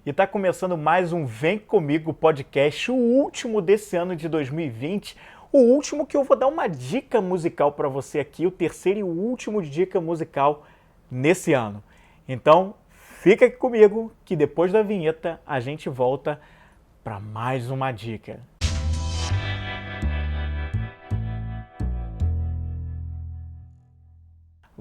e está começando mais um Vem Comigo podcast, o último desse ano de 2020, o último que eu vou dar uma dica musical para você aqui, o terceiro e último dica musical nesse ano. Então, fica aqui comigo que depois da vinheta a gente volta para mais uma dica.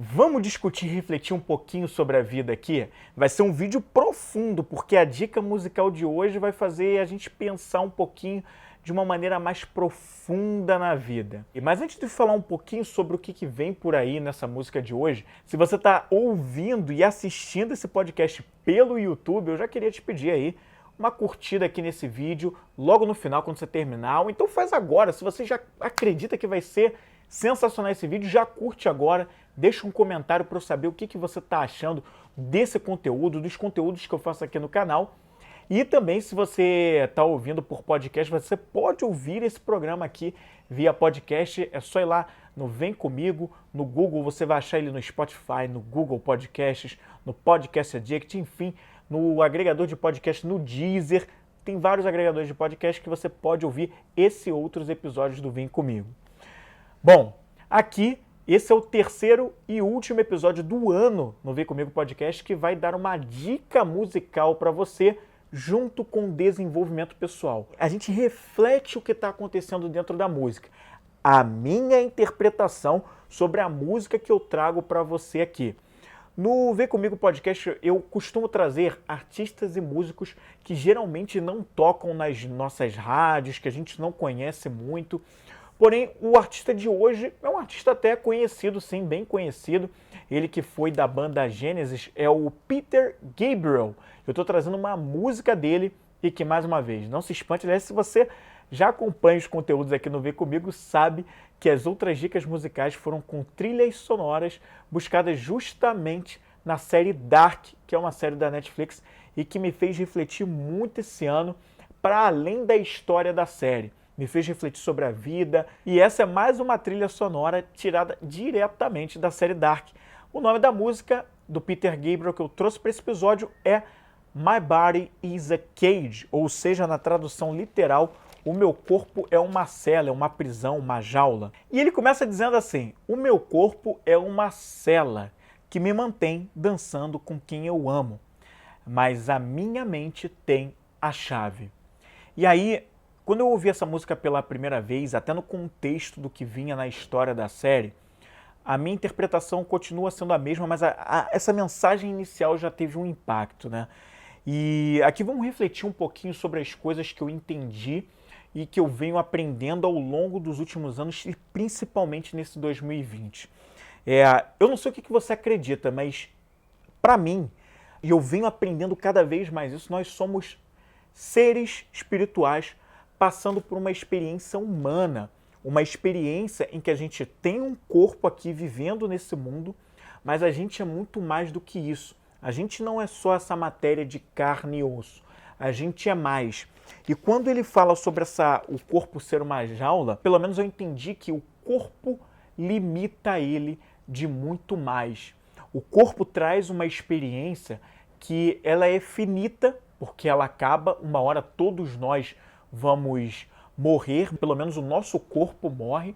Vamos discutir e refletir um pouquinho sobre a vida aqui? Vai ser um vídeo profundo, porque a dica musical de hoje vai fazer a gente pensar um pouquinho de uma maneira mais profunda na vida. Mas antes de falar um pouquinho sobre o que vem por aí nessa música de hoje, se você está ouvindo e assistindo esse podcast pelo YouTube, eu já queria te pedir aí uma curtida aqui nesse vídeo, logo no final, quando você terminar, ou então faz agora, se você já acredita que vai ser sensacional esse vídeo, já curte agora, deixa um comentário para eu saber o que você está achando desse conteúdo, dos conteúdos que eu faço aqui no canal. E também, se você está ouvindo por podcast, você pode ouvir esse programa aqui via podcast. É só ir lá no Vem Comigo, no Google, você vai achar ele no Spotify, no Google Podcasts, no Podcast Addict, enfim, no agregador de podcast, no Deezer. Tem vários agregadores de podcast que você pode ouvir esse e outros episódios do Vem Comigo. Bom, aqui esse é o terceiro e último episódio do ano no Vem Comigo Podcast, que vai dar uma dica musical para você junto com o desenvolvimento pessoal. A gente reflete o que está acontecendo dentro da música. A minha interpretação sobre a música que eu trago para você aqui. No Vem Comigo Podcast, eu costumo trazer artistas e músicos que geralmente não tocam nas nossas rádios, que a gente não conhece muito. Porém, o artista de hoje é um artista até conhecido, sim, bem conhecido. Ele que foi da banda Genesis é o Peter Gabriel. Eu estou trazendo uma música dele e que, mais uma vez, não se espante. Aliás, se você já acompanha os conteúdos aqui no Vem Comigo, sabe que as outras dicas musicais foram com trilhas sonoras buscadas justamente na série Dark, que é uma série da Netflix e que me fez refletir muito esse ano para além da história da série. Me fez refletir sobre a vida, e essa é mais uma trilha sonora tirada diretamente da série Dark. O nome da música do Peter Gabriel que eu trouxe para esse episódio é My Body is a Cage, ou seja, na tradução literal, o meu corpo é uma cela, é uma prisão, uma jaula. E ele começa dizendo assim: o meu corpo é uma cela que me mantém dançando com quem eu amo, mas a minha mente tem a chave. E aí, quando eu ouvi essa música pela primeira vez, até no contexto do que vinha na história da série, a minha interpretação continua sendo a mesma, mas essa mensagem inicial já teve um impacto, né? E aqui vamos refletir um pouquinho sobre as coisas que eu entendi e que eu venho aprendendo ao longo dos últimos anos e principalmente nesse 2020. Eu não sei o que você acredita, mas para mim, e eu venho aprendendo cada vez mais isso, nós somos seres espirituais passando por uma experiência humana, uma experiência em que a gente tem um corpo aqui vivendo nesse mundo, mas a gente é muito mais do que isso. A gente não é só essa matéria de carne e osso, a gente é mais. E quando ele fala sobre o corpo ser uma jaula, pelo menos eu entendi que o corpo limita ele de muito mais. O corpo traz uma experiência que ela é finita, porque ela acaba, uma hora todos nós vamos morrer, pelo menos o nosso corpo morre.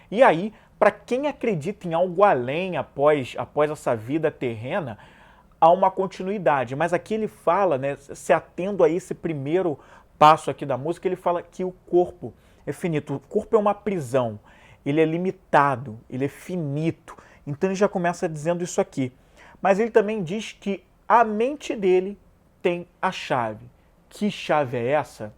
E aí, para quem acredita em algo além após essa vida terrena, há uma continuidade. Mas aqui ele fala, né, se atendo a esse primeiro passo aqui da música, ele fala que o corpo é finito. O corpo é uma prisão, ele é limitado, ele é finito. Então ele já começa dizendo isso aqui. Mas ele também diz que a mente dele tem a chave. Que chave é essa?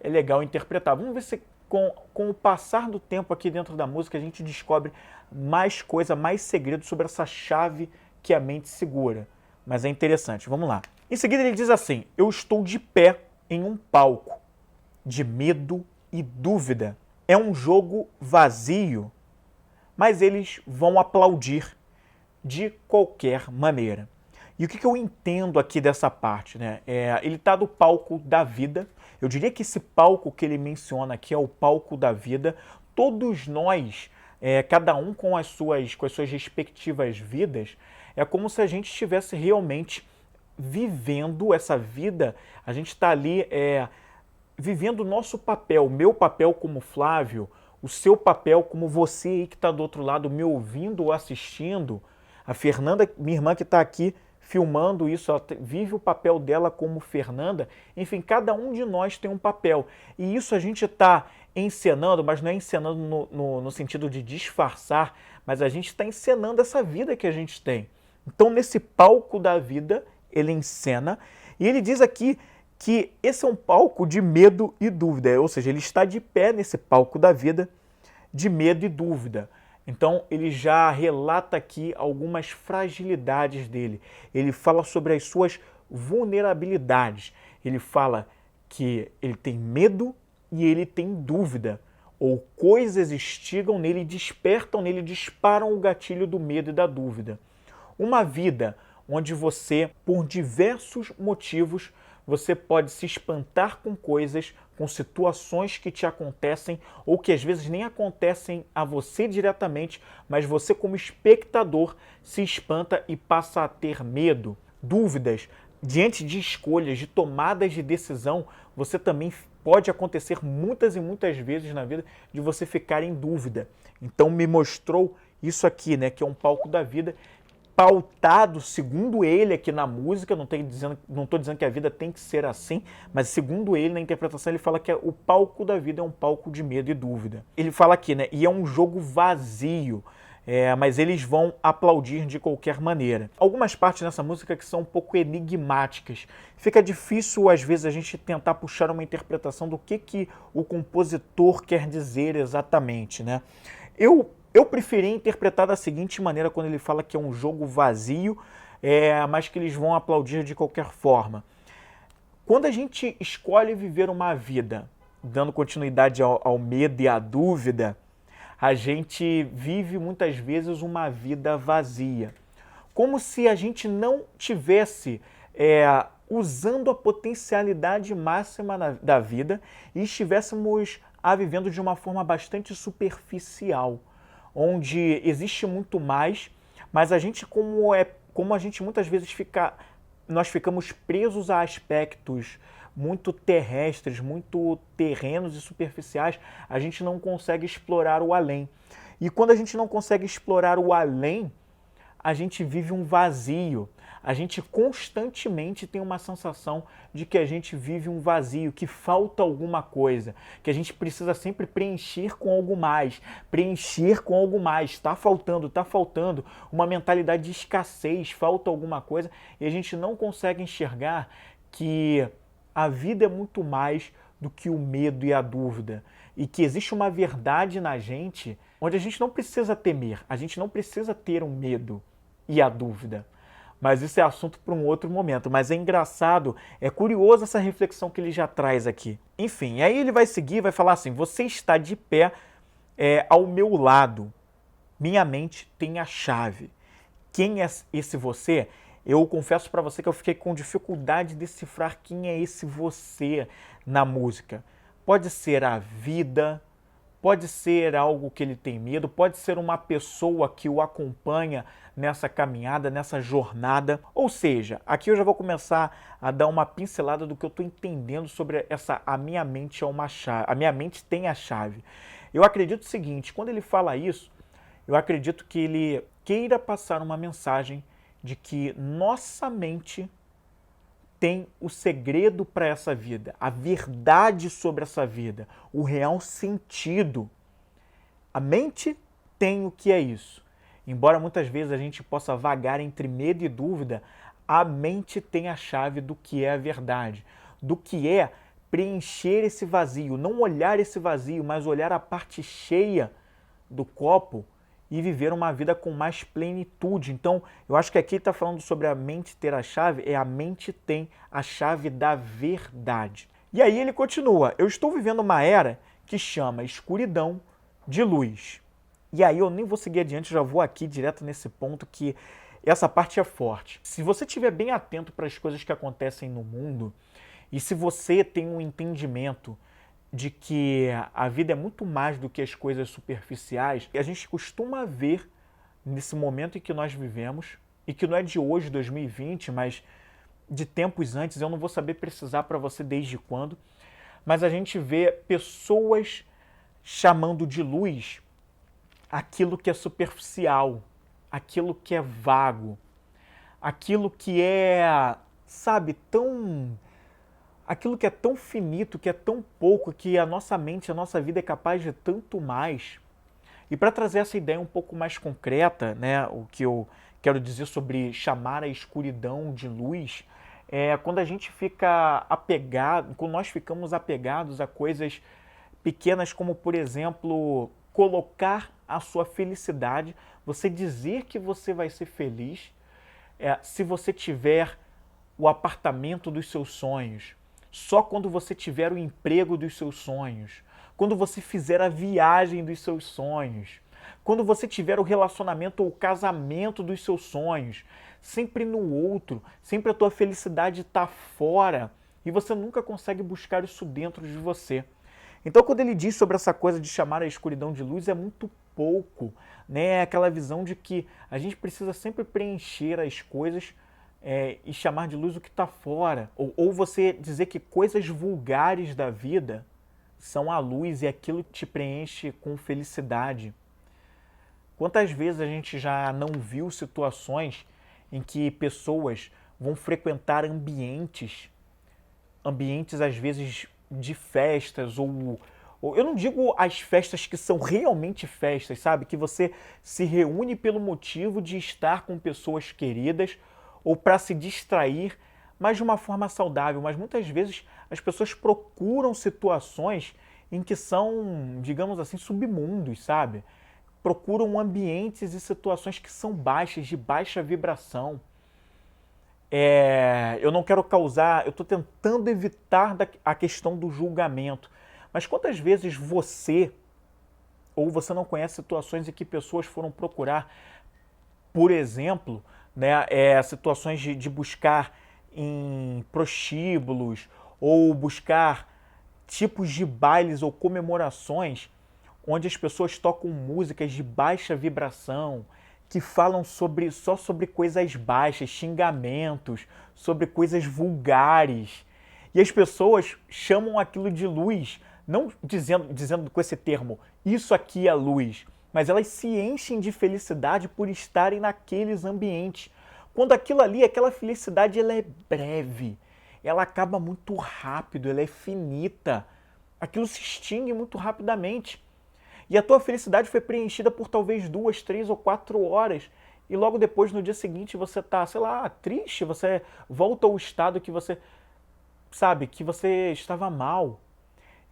É legal interpretar. Vamos ver se com o passar do tempo aqui dentro da música a gente descobre mais coisa, mais segredos sobre essa chave que a mente segura. Mas é interessante, vamos lá. Em seguida ele diz assim: eu estou de pé em um palco, de medo e dúvida. É um jogo vazio, mas eles vão aplaudir de qualquer maneira. E o que eu entendo aqui dessa parte, né? Ele está do palco da vida. Eu diria que esse palco que ele menciona aqui é o palco da vida. Todos nós, cada um com as suas respectivas vidas, é como se a gente estivesse realmente vivendo essa vida, a gente está ali vivendo o nosso papel, o meu papel como Flávio, o seu papel como você aí que está do outro lado me ouvindo ou assistindo. A Fernanda, minha irmã que está aqui filmando isso, ela vive o papel dela como Fernanda. Enfim, cada um de nós tem um papel. E isso a gente está encenando, mas não é encenando no sentido de disfarçar, mas a gente está encenando essa vida que a gente tem. Então, nesse palco da vida, ele encena, e ele diz aqui que esse é um palco de medo e dúvida, ou seja, ele está de pé nesse palco da vida de medo e dúvida. Então, ele já relata aqui algumas fragilidades dele. Ele fala sobre as suas vulnerabilidades. Ele fala que ele tem medo e ele tem dúvida, ou coisas instigam nele, despertam nele, disparam o gatilho do medo e da dúvida. Uma vida onde você, por diversos motivos, você pode se espantar com coisas, com situações que te acontecem ou que às vezes nem acontecem a você diretamente, mas você como espectador se espanta e passa a ter medo, dúvidas. Diante de escolhas, de tomadas de decisão, você também pode acontecer muitas e muitas vezes na vida de você ficar em dúvida. Então me mostrou isso aqui, né, que é um palco da vida, pautado, segundo ele aqui na música, não estou dizendo que a vida tem que ser assim, mas segundo ele, na interpretação, ele fala que o palco da vida é um palco de medo e dúvida. Ele fala aqui, né, e é um jogo vazio, mas eles vão aplaudir de qualquer maneira. Algumas partes nessa música que são um pouco enigmáticas. Fica difícil, às vezes, a gente tentar puxar uma interpretação do que o compositor quer dizer exatamente, né? Eu preferi interpretar da seguinte maneira quando ele fala que é um jogo vazio, mas que eles vão aplaudir de qualquer forma. Quando a gente escolhe viver uma vida, dando continuidade ao medo e à dúvida, a gente vive muitas vezes uma vida vazia. Como se a gente não tivesse usando a potencialidade máxima da vida e estivéssemos vivendo de uma forma bastante superficial, onde existe muito mais, mas a gente, como a gente muitas vezes nós ficamos presos a aspectos muito terrestres, muito terrenos e superficiais, a gente não consegue explorar o além. E quando a gente não consegue explorar o além, a gente vive um vazio. A gente constantemente tem uma sensação de que a gente vive um vazio, que falta alguma coisa, que a gente precisa sempre preencher com algo mais, está faltando, uma mentalidade de escassez, falta alguma coisa, e a gente não consegue enxergar que a vida é muito mais do que o medo e a dúvida, e que existe uma verdade na gente onde a gente não precisa temer, a gente não precisa ter um medo e a dúvida. Mas isso é assunto para um outro momento. Mas é engraçado, é curioso essa reflexão que ele já traz aqui. Enfim, aí ele vai seguir, vai falar assim: você está de pé ao meu lado, minha mente tem a chave. Quem é esse você? Eu confesso para você que eu fiquei com dificuldade de decifrar quem é esse você na música. Pode ser a vida, pode ser algo que ele tem medo, pode ser uma pessoa que o acompanha nessa caminhada, nessa jornada. Ou seja, aqui eu já vou começar a dar uma pincelada do que eu estou entendendo sobre a minha mente é uma chave, a minha mente tem a chave. Eu acredito o seguinte, quando ele fala isso, eu acredito que ele queira passar uma mensagem de que nossa mente tem o segredo para essa vida, a verdade sobre essa vida, o real sentido. A mente tem o que é isso. Embora muitas vezes a gente possa vagar entre medo e dúvida, a mente tem a chave do que é a verdade, do que é preencher esse vazio, não olhar esse vazio, mas olhar a parte cheia do copo e viver uma vida com mais plenitude. Então, eu acho que aqui está falando sobre a mente ter a chave, a mente tem a chave da verdade. E aí ele continua: eu estou vivendo uma era que chama escuridão de luz. E aí eu nem vou seguir adiante, já vou aqui direto nesse ponto que essa parte é forte. Se você estiver bem atento para as coisas que acontecem no mundo, e se você tem um entendimento de que a vida é muito mais do que as coisas superficiais, a gente costuma ver nesse momento em que nós vivemos, e que não é de hoje, 2020, mas de tempos antes, eu não vou saber precisar para você desde quando, mas a gente vê pessoas chamando de luz aquilo que é superficial, aquilo que é vago, aquilo que é, sabe, aquilo que é tão finito, que é tão pouco, que a nossa mente, a nossa vida é capaz de tanto mais. E para trazer essa ideia um pouco mais concreta, né, o que eu quero dizer sobre chamar a escuridão de luz, é quando a gente fica apegado, quando nós ficamos apegados a coisas pequenas como, por exemplo, colocar a sua felicidade, você dizer que você vai ser feliz se você tiver o apartamento dos seus sonhos, só quando você tiver o emprego dos seus sonhos, quando você fizer a viagem dos seus sonhos, quando você tiver o relacionamento ou o casamento dos seus sonhos, sempre no outro, sempre a tua felicidade está fora e você nunca consegue buscar isso dentro de você. Então, quando ele diz sobre essa coisa de chamar a escuridão de luz, é muito pouco, né? É aquela visão de que a gente precisa sempre preencher as coisas e chamar de luz o que está fora. Ou você dizer que coisas vulgares da vida são a luz e aquilo que te preenche com felicidade. Quantas vezes a gente já não viu situações em que pessoas vão frequentar ambientes às vezes de festas ou eu não digo as festas que são realmente festas, sabe? Que você se reúne pelo motivo de estar com pessoas queridas ou para se distrair, mas de uma forma saudável. Mas muitas vezes as pessoas procuram situações em que são, digamos assim, submundos, sabe? Procuram ambientes e situações que são baixas, de baixa vibração. Eu não quero causar, eu estou tentando evitar a questão do julgamento. Mas quantas vezes você não conhece situações em que pessoas foram procurar, por exemplo, né, situações de buscar em prostíbulos ou buscar tipos de bailes ou comemorações onde as pessoas tocam músicas de baixa vibração, que falam só sobre coisas baixas, xingamentos, sobre coisas vulgares. E as pessoas chamam aquilo de luz, não dizendo com esse termo, isso aqui é luz, mas elas se enchem de felicidade por estarem naqueles ambientes. Quando aquilo ali, aquela felicidade, ela é breve, ela acaba muito rápido, ela é finita. Aquilo se extingue muito rapidamente. E a tua felicidade foi preenchida por talvez 2, 3 ou 4 horas. E logo depois, no dia seguinte, você tá, sei lá, triste, você volta ao estado que você, sabe, que você estava mal.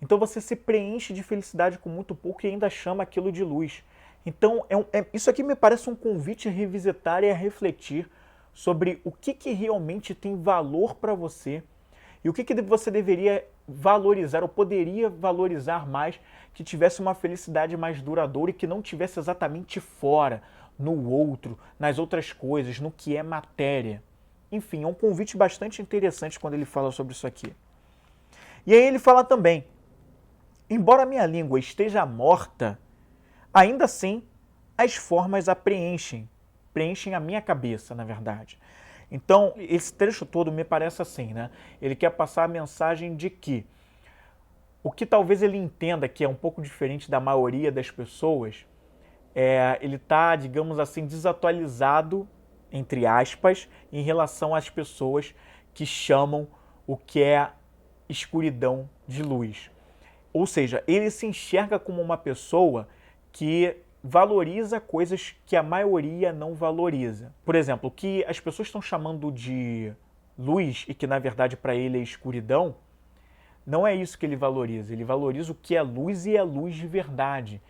Então você se preenche de felicidade com muito pouco e ainda chama aquilo de luz. Então isso aqui me parece um convite a revisitar e a refletir sobre o que realmente tem valor para você e o que você deveria valorizar ou poderia valorizar mais, que tivesse uma felicidade mais duradoura e que não tivesse exatamente fora, no outro, nas outras coisas, no que é matéria. Enfim, é um convite bastante interessante quando ele fala sobre isso aqui. E aí ele fala também, embora a minha língua esteja morta, ainda assim as formas a preenchem a minha cabeça, na verdade. Então, esse trecho todo me parece assim, né? Ele quer passar a mensagem de que o que talvez ele entenda que é um pouco diferente da maioria das pessoas, ele está, digamos assim, desatualizado, entre aspas, em relação às pessoas que chamam o que é escuridão de luz. Ou seja, ele se enxerga como uma pessoa que valoriza coisas que a maioria não valoriza. Por exemplo, o que as pessoas estão chamando de luz e que na verdade para ele é escuridão, não é isso que ele valoriza. Ele valoriza o que é luz e é luz de verdade.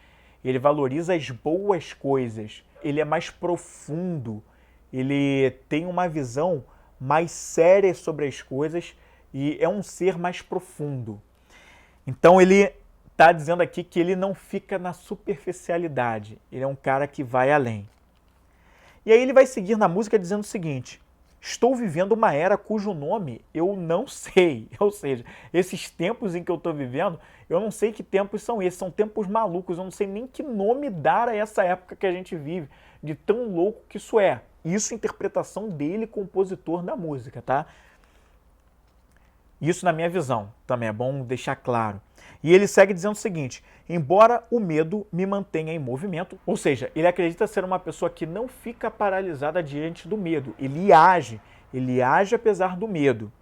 Ele valoriza as boas coisas. Ele é mais profundo. Ele tem uma visão mais séria sobre as coisas e é um ser mais profundo. Então ele está dizendo aqui que ele não fica na superficialidade. Ele é um cara que vai além. E aí ele vai seguir na música dizendo o seguinte: estou vivendo uma era cujo nome eu não sei. Ou seja, esses tempos em que eu estou vivendo, eu não sei que tempos são esses. São tempos malucos. Eu não sei nem que nome dar a essa época que a gente vive, de tão louco que isso é. Isso é a interpretação dele, compositor da música, tá? Isso na minha visão, também é bom deixar claro. E ele segue dizendo o seguinte: embora o medo me mantenha em movimento, ou seja, ele acredita ser uma pessoa que não fica paralisada diante do medo. Ele age apesar do medo.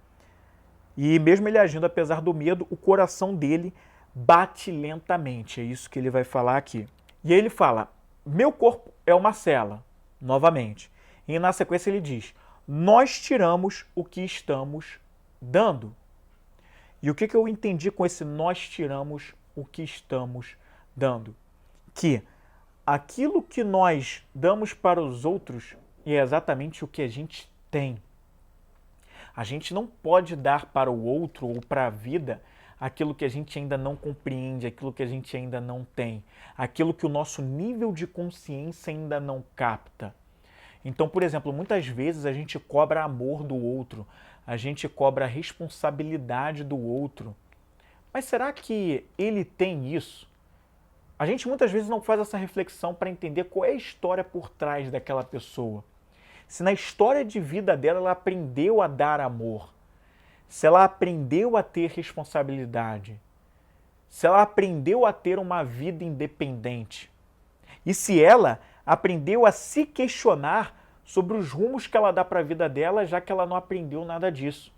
E mesmo ele agindo apesar do medo, o coração dele bate lentamente. É isso que ele vai falar aqui. E aí ele fala: meu corpo é uma cela, novamente. E na sequência ele diz: nós tiramos o que estamos dando. E o que eu entendi com esse nós tiramos o que estamos dando? Que aquilo que nós damos para os outros é exatamente o que a gente tem. A gente não pode dar para o outro ou para a vida aquilo que a gente ainda não compreende, aquilo que a gente ainda não tem, aquilo que o nosso nível de consciência ainda não capta. Então, por exemplo, muitas vezes a gente cobra amor do outro, a gente cobra a responsabilidade do outro. Mas será que ele tem isso? A gente muitas vezes não faz essa reflexão para entender qual é a história por trás daquela pessoa. Se na história de vida dela ela aprendeu a dar amor, se ela aprendeu a ter responsabilidade, se ela aprendeu a ter uma vida independente, e se ela aprendeu a se questionar sobre os rumos que ela dá para a vida dela, já que ela não aprendeu nada disso.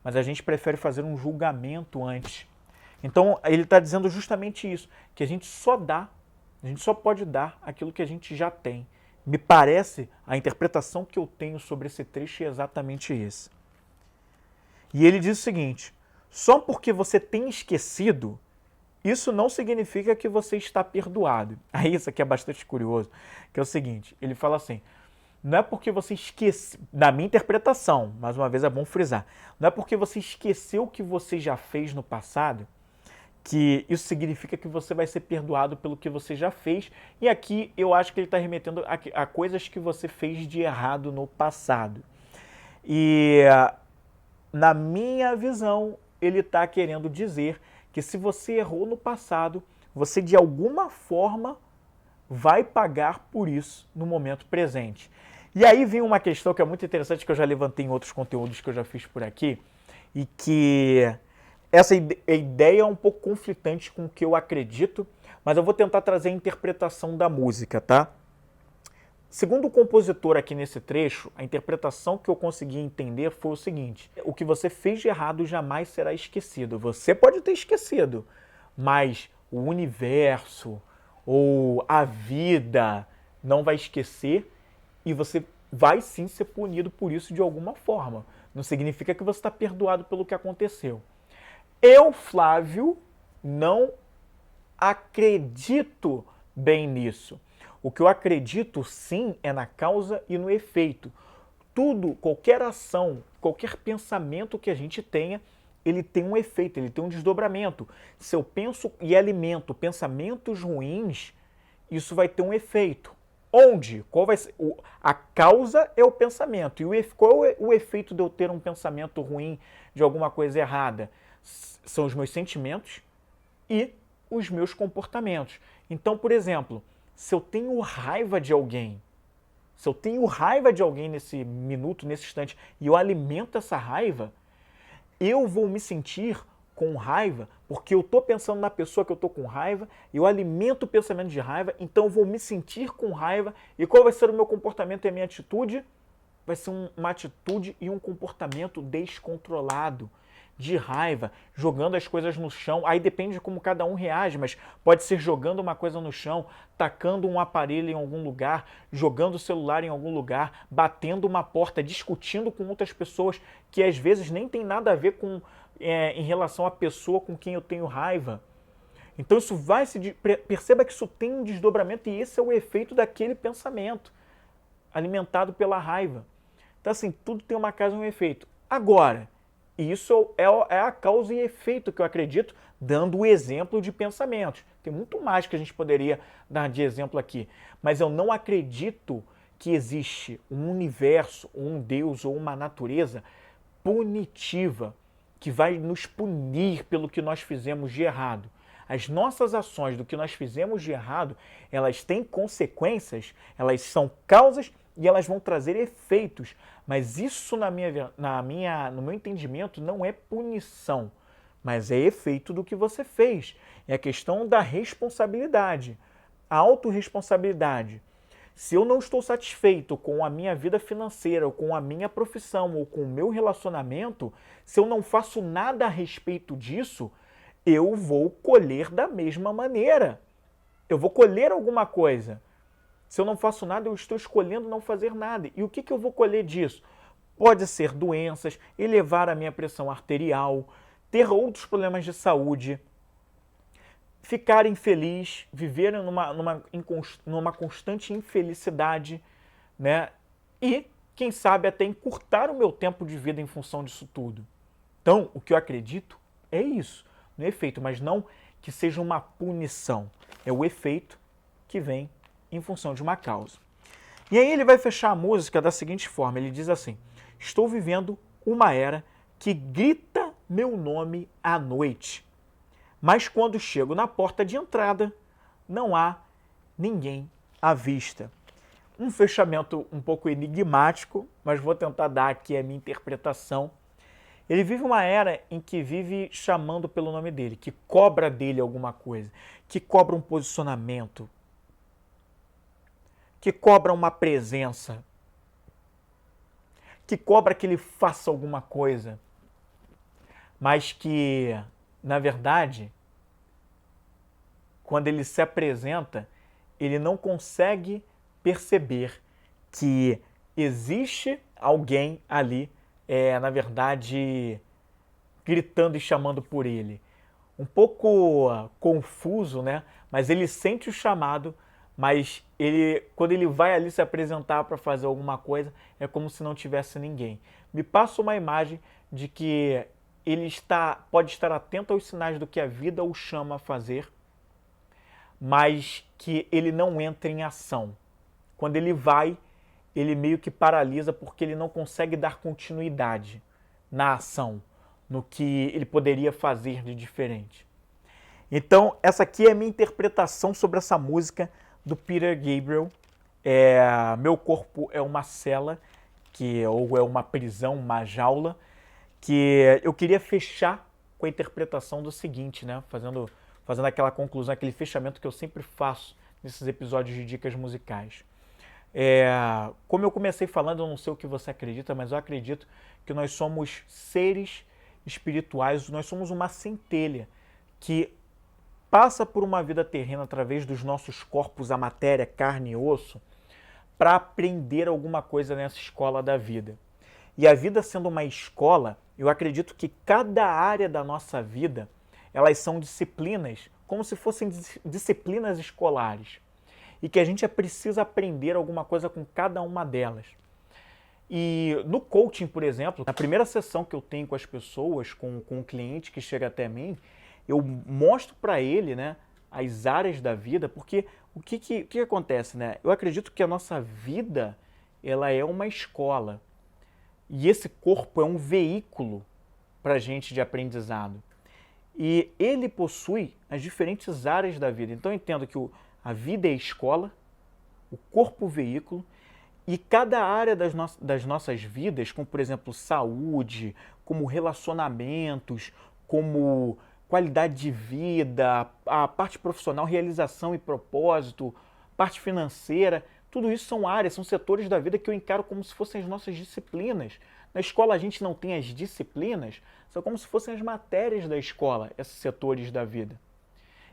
Mas a gente prefere fazer um julgamento antes. Então ele está dizendo justamente isso, que a gente só pode dar aquilo que a gente já tem. Me parece, a interpretação que eu tenho sobre esse trecho é exatamente esse. E ele diz o seguinte: só porque você tem esquecido, isso não significa que você está perdoado. Aí isso aqui é bastante curioso, que é o seguinte, ele fala assim: não é porque você esqueceu, na minha interpretação, mais uma vez é bom frisar, não é porque você esqueceu o que você já fez no passado, que isso significa que você vai ser perdoado pelo que você já fez. E aqui eu acho que ele está remetendo a coisas que você fez de errado no passado. E na minha visão, ele está querendo dizer que se você errou no passado, você de alguma forma vai pagar por isso no momento presente. E aí vem uma questão que é muito interessante, que eu já levantei em outros conteúdos que eu já fiz por aqui, e que essa ideia é um pouco conflitante com o que eu acredito, mas eu vou tentar trazer a interpretação da música, tá? Segundo o compositor aqui nesse trecho, a interpretação que eu consegui entender foi o seguinte: o que você fez de errado jamais será esquecido. Você pode ter esquecido, mas o universo ou a vida não vai esquecer e você vai sim ser punido por isso de alguma forma. Não significa que você está perdoado pelo que aconteceu. Eu, Flávio, não acredito bem nisso. O que eu acredito sim é na causa e no efeito. Tudo, qualquer ação, qualquer pensamento que a gente tenha, ele tem um efeito, ele tem um desdobramento. Se eu penso e alimento pensamentos ruins, isso vai ter um efeito. Onde? Qual vai ser? A causa é o pensamento. E qual é o efeito de eu ter um pensamento ruim de alguma coisa errada? São os meus sentimentos e os meus comportamentos. Então, por exemplo, se eu tenho raiva de alguém, nesse minuto, nesse instante, e eu alimento essa raiva, eu vou me sentir com raiva, porque eu estou pensando na pessoa que eu estou com raiva, eu alimento o pensamento de raiva, então eu vou me sentir com raiva, e qual vai ser o meu comportamento e a minha atitude? Vai ser uma atitude e um comportamento descontrolado, de raiva, jogando as coisas no chão. Aí depende de como cada um reage, mas pode ser jogando uma coisa no chão, tacando um aparelho em algum lugar, jogando o celular em algum lugar, batendo uma porta, discutindo com outras pessoas que às vezes nem tem nada a ver com em relação à pessoa com quem eu tenho raiva. Então isso vai perceba que isso tem um desdobramento e esse é o efeito daquele pensamento alimentado pela raiva. Então assim, tudo tem uma causa e um efeito. Agora, isso é a causa e efeito que eu acredito, dando o exemplo de pensamentos. Tem muito mais que a gente poderia dar de exemplo aqui, mas eu não acredito que existe um universo, um Deus ou uma natureza punitiva que vai nos punir pelo que nós fizemos de errado. As nossas ações do que nós fizemos de errado, elas têm consequências, elas são causas e elas vão trazer efeitos, mas isso no meu entendimento não é punição, mas é efeito do que você fez. É a questão da responsabilidade, a autorresponsabilidade. Se eu não estou satisfeito com a minha vida financeira, ou com a minha profissão, ou com o meu relacionamento, se eu não faço nada a respeito disso, eu vou colher da mesma maneira. Eu vou colher alguma coisa. Se eu não faço nada, eu estou escolhendo não fazer nada. E o que eu vou colher disso? Pode ser doenças, elevar a minha pressão arterial, ter outros problemas de saúde, ficar infeliz, viver numa constante infelicidade, né? E, quem sabe, até encurtar o meu tempo de vida em função disso tudo. Então, o que eu acredito é isso, no efeito, mas não que seja uma punição. É o efeito que vem em função de uma causa. E aí ele vai fechar a música da seguinte forma, ele diz assim: estou vivendo uma era que grita meu nome à noite, mas quando chego na porta de entrada, não há ninguém à vista. Um fechamento um pouco enigmático, mas vou tentar dar aqui a minha interpretação. Ele vive uma era em que vive chamando pelo nome dele, que cobra dele alguma coisa, que cobra um posicionamento, que cobra uma presença, que cobra que ele faça alguma coisa, mas que, na verdade, quando ele se apresenta, ele não consegue perceber que existe alguém ali, na verdade, gritando e chamando por ele. Um pouco confuso, né? Mas ele sente o chamado, mas quando ele vai ali se apresentar para fazer alguma coisa, é como se não tivesse ninguém. Me passa uma imagem de que ele pode estar atento aos sinais do que a vida o chama a fazer, mas que ele não entra em ação. Quando ele vai, ele meio que paralisa porque ele não consegue dar continuidade na ação, no que ele poderia fazer de diferente. Então, essa aqui é a minha interpretação sobre essa música do Peter Gabriel. Meu corpo é uma cela, ou é uma prisão, uma jaula, que eu queria fechar com a interpretação do seguinte, né? Fazendo aquela conclusão, aquele fechamento que eu sempre faço nesses episódios de dicas musicais. Como eu comecei falando, eu não sei o que você acredita, mas eu acredito que nós somos seres espirituais, nós somos uma centelha que passa por uma vida terrena através dos nossos corpos, a matéria, carne e osso, para aprender alguma coisa nessa escola da vida. E a vida sendo uma escola, eu acredito que cada área da nossa vida, elas são disciplinas, como se fossem disciplinas escolares. E que a gente precisa aprender alguma coisa com cada uma delas. E no coaching, por exemplo, na primeira sessão que eu tenho com as pessoas, com o cliente que chega até mim, eu mostro para ele, né, as áreas da vida, porque o que acontece, né? Eu acredito que a nossa vida, ela é uma escola. E esse corpo é um veículo para a gente de aprendizado. E ele possui as diferentes áreas da vida. Então eu entendo que a vida é escola, o corpo o veículo, e cada área das nossas vidas, como por exemplo saúde, como relacionamentos, como qualidade de vida, a parte profissional, realização e propósito, parte financeira, tudo isso são áreas, são setores da vida que eu encaro como se fossem as nossas disciplinas. Na escola a gente não tem as disciplinas, são como se fossem as matérias da escola, esses setores da vida.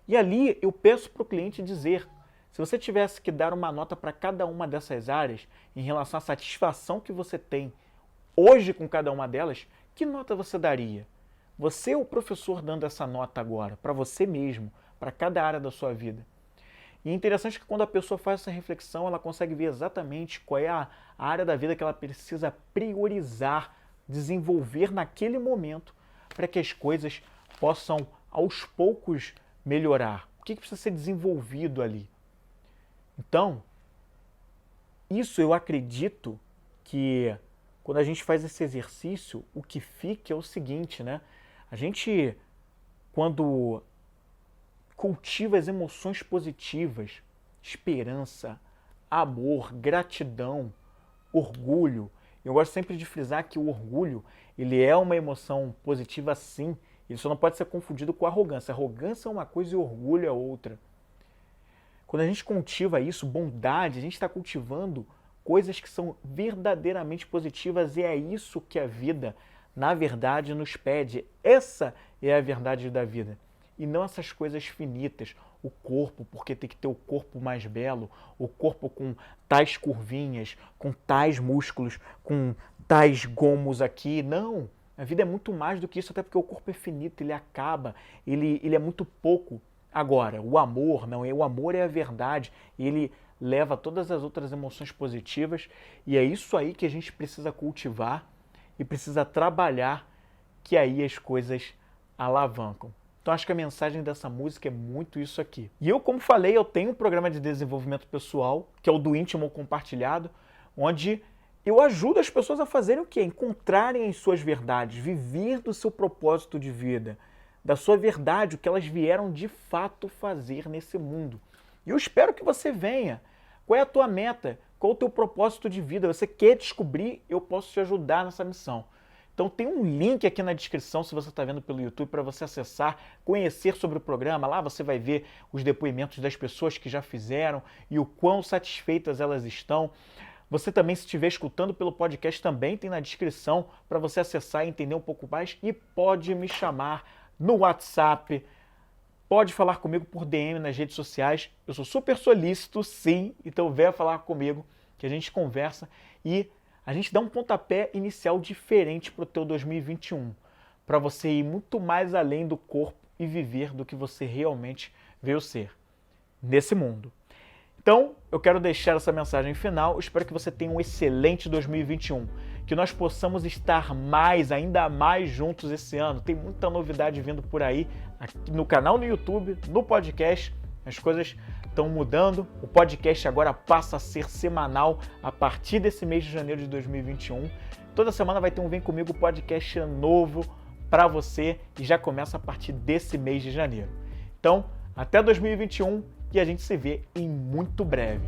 E ali eu peço para o cliente dizer, se você tivesse que dar uma nota para cada uma dessas áreas, em relação à satisfação que você tem hoje com cada uma delas, que nota você daria? Você é o professor dando essa nota agora, para você mesmo, para cada área da sua vida. E é interessante que quando a pessoa faz essa reflexão, ela consegue ver exatamente qual é a área da vida que ela precisa priorizar, desenvolver naquele momento, para que as coisas possam, aos poucos, melhorar. O que precisa ser desenvolvido ali? Então, isso eu acredito que quando a gente faz esse exercício, o que fica é o seguinte, né? A gente, quando cultiva as emoções positivas, esperança, amor, gratidão, orgulho. Eu gosto sempre de frisar que o orgulho, ele é uma emoção positiva sim, ele só não pode ser confundido com arrogância. Arrogância é uma coisa e orgulho é outra. Quando a gente cultiva isso, bondade, a gente está cultivando coisas que são verdadeiramente positivas e é isso que a vida, na verdade, nos pede. Essa é a verdade da vida. E não essas coisas finitas. O corpo, porque tem que ter o corpo mais belo, o corpo com tais curvinhas, com tais músculos, com tais gomos aqui. Não, a vida é muito mais do que isso, até porque o corpo é finito, ele acaba, ele é muito pouco. Agora, o amor, não, o amor é a verdade, ele leva todas as outras emoções positivas e é isso aí que a gente precisa cultivar e precisa trabalhar, que aí as coisas alavancam. Então acho que a mensagem dessa música é muito isso aqui. E eu, como falei, eu tenho um programa de desenvolvimento pessoal, que é o do íntimo compartilhado, onde eu ajudo as pessoas a fazerem o quê? Encontrarem as suas verdades, viver do seu propósito de vida, da sua verdade, o que elas vieram de fato fazer nesse mundo. E eu espero que você venha. Qual é a tua meta? Qual é o teu propósito de vida? Você quer descobrir? Eu posso te ajudar nessa missão. Então tem um link aqui na descrição, se você está vendo pelo YouTube, para você acessar, conhecer sobre o programa. Lá você vai ver os depoimentos das pessoas que já fizeram e o quão satisfeitas elas estão. Você também, se estiver escutando pelo podcast, também tem na descrição para você acessar e entender um pouco mais. E pode me chamar no WhatsApp, pode falar comigo por DM nas redes sociais. Eu sou super solícito, sim, então venha falar comigo, que a gente conversa e a gente dá um pontapé inicial diferente para o teu 2021, para você ir muito mais além do corpo e viver do que você realmente veio ser nesse mundo. Então, eu quero deixar essa mensagem final. Eu espero que você tenha um excelente 2021, que nós possamos estar ainda mais juntos esse ano. Tem muita novidade vindo por aí, aqui no canal no YouTube, no podcast. As coisas estão mudando. O podcast agora passa a ser semanal a partir desse mês de janeiro de 2021. Toda semana vai ter um Vem Comigo podcast novo para você e já começa a partir desse mês de janeiro. Então, até 2021 e a gente se vê em muito breve.